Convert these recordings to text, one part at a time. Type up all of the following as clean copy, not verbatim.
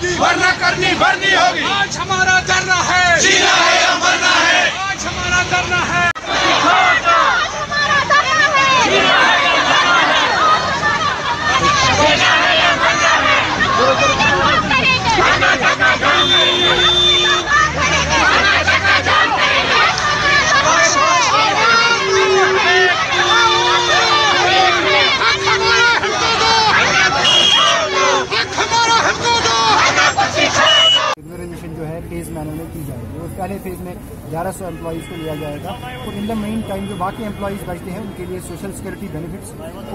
होगी, वरना करनी भरनी होगी। आज हमारा धरना है, जीना है या मरना है। आज हमारा धरना है, रेगुलराइजेशन जो है फेज मैनर में की जाएगी और पहले फेज में 1100 एम्प्लॉइज़ को लिया जाएगा और इन द मेन टाइम जो बाकी एम्प्लॉइज़ बचते हैं उनके लिए सोशल सिक्योरिटी बेनिफिट्स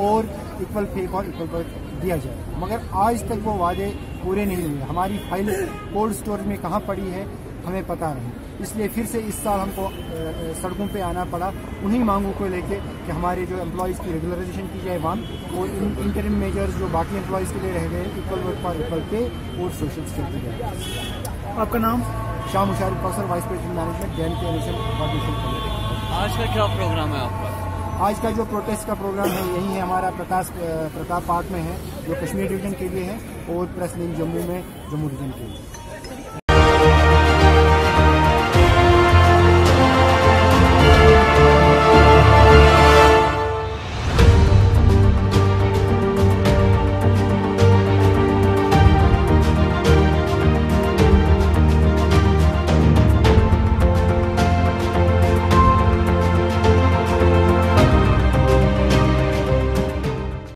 और इक्वल पे और इक्वल पे दिया जाएगा। मगर आज तक वो वादे पूरे नहीं हुए। हमारी फाइल कोल्ड स्टोरेज में कहाँ पड़ी है हमें पता नहीं, इसलिए फिर से इस साल हमको सड़कों पे आना पड़ा उन्हीं मांगों को लेके कि हमारे जो एम्प्लॉइज़ की रेगुलराइजेशन की जाए वन और इंटरिम मेजर्स जो बाकी एम्प्लॉइज़ के लिए रह गए equal work for equal pay और सोशल सिक्योरिटी। आपका नाम? Shah Musharif Kausar, vice president management JNK national coordination committee. आज का क्या प्रोग्राम है आपका? आज का जो प्रोटेस्ट का प्रोग्राम है यही है हमारा प्रताप पार्क में है जो कश्मीर रीजन के लिए है और प्रेस लिंक जम्मू में जम्मू रीजन के लिए।